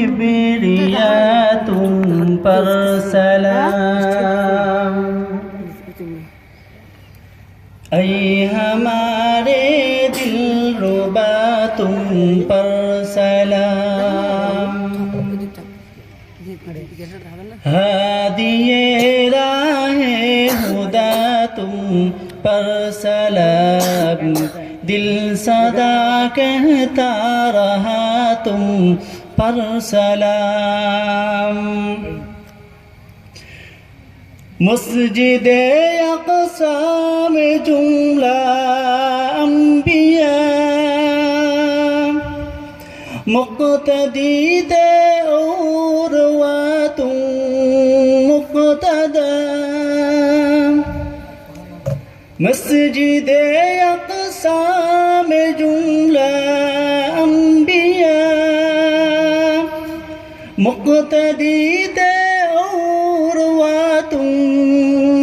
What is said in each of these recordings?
किबरिया तुम पर सलाम। ऐ हमारे दिलरुबा तुम पर सलाम। हादिए राहे हुदा तुम पर सलाम। दिल सदा कहता रहा तुम पर सलाम। मस्जिदे अक़सा में जुमला अंबिया मुक़्तदी दे और तुम मुक़्तदा। मस्जिदे अक़सा में जुमला अंबिया मुक़्तदी दे और तुम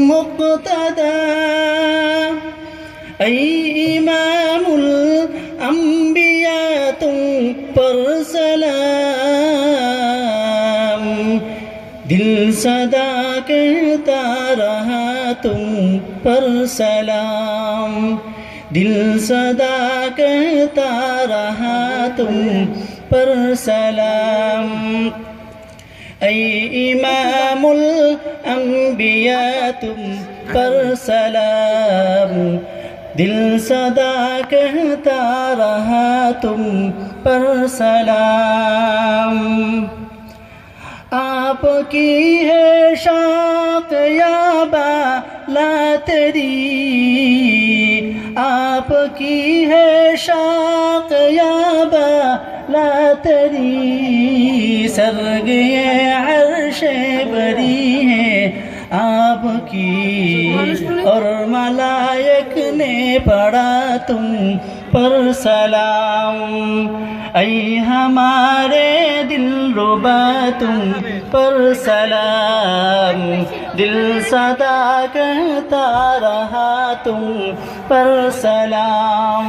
मुक़्तदा। ऐ इमामुल अंबिया तुम पर सलाम। दिल सदा कहता रहा तुम पर सलाम। दिल सदा कहता रहा तुम पर सलाम। ऐ इमामुल अंबिया तुम पर सलाम। दिल सदा कहता रहा तुम पर सलाम। आपकी है शाक़ याबा लातरी। आपकी है शाक़ याबा लातरी। सरगे अर्शे बरी है आपकी और मलायक ने पढ़ा तुम पर सलाम। ऐ हमारे दिलरुबा तुम पर सलाम। दिल सदा कहता रहा तुम पर सलाम।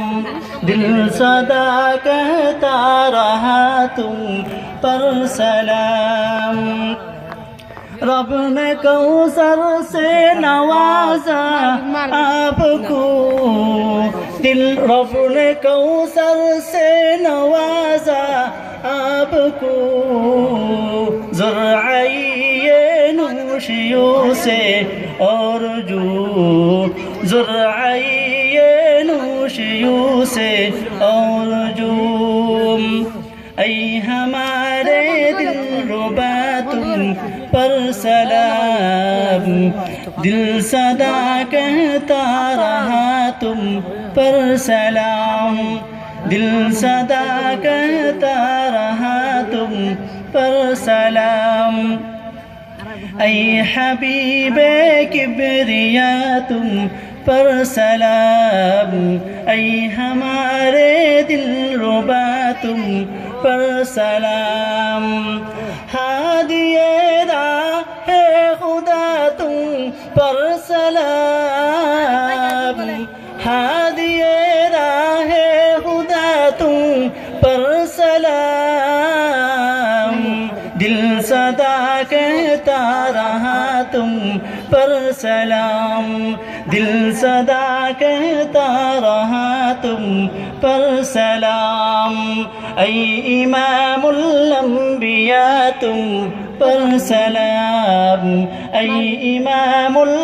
दिल सदा कहता रहा तुम पर सलाम। रब ने कौसर से नवाजा आपको। दिल रब ने कौसर से नवाजा आपको। ज़ुर्आए नूशियों से और जो ज़ुर्आए नूशियों से और जो। ऐ हमारे दिलरुबा तुम पर सलाम। दिल सदा कहता रहा तुम पर सलाम। दिल सदा कहता रहा तुम पर सलाम। ऐ हबीबे किबरिया तुम पर सलाम। ऐ हमारे दिलरुबा तुम पर सलाम। हादिए राहे खुदा तुम पर सलाम। हादिए राहे खुदा तुम पर सलाम। दिल सदा कहता रहा तुम पर सलाम। दिल सदा कहता रहा तुम पर सलाम। ऐ इमामुल अंबिया तुम पर सलाम। ऐ इमामुल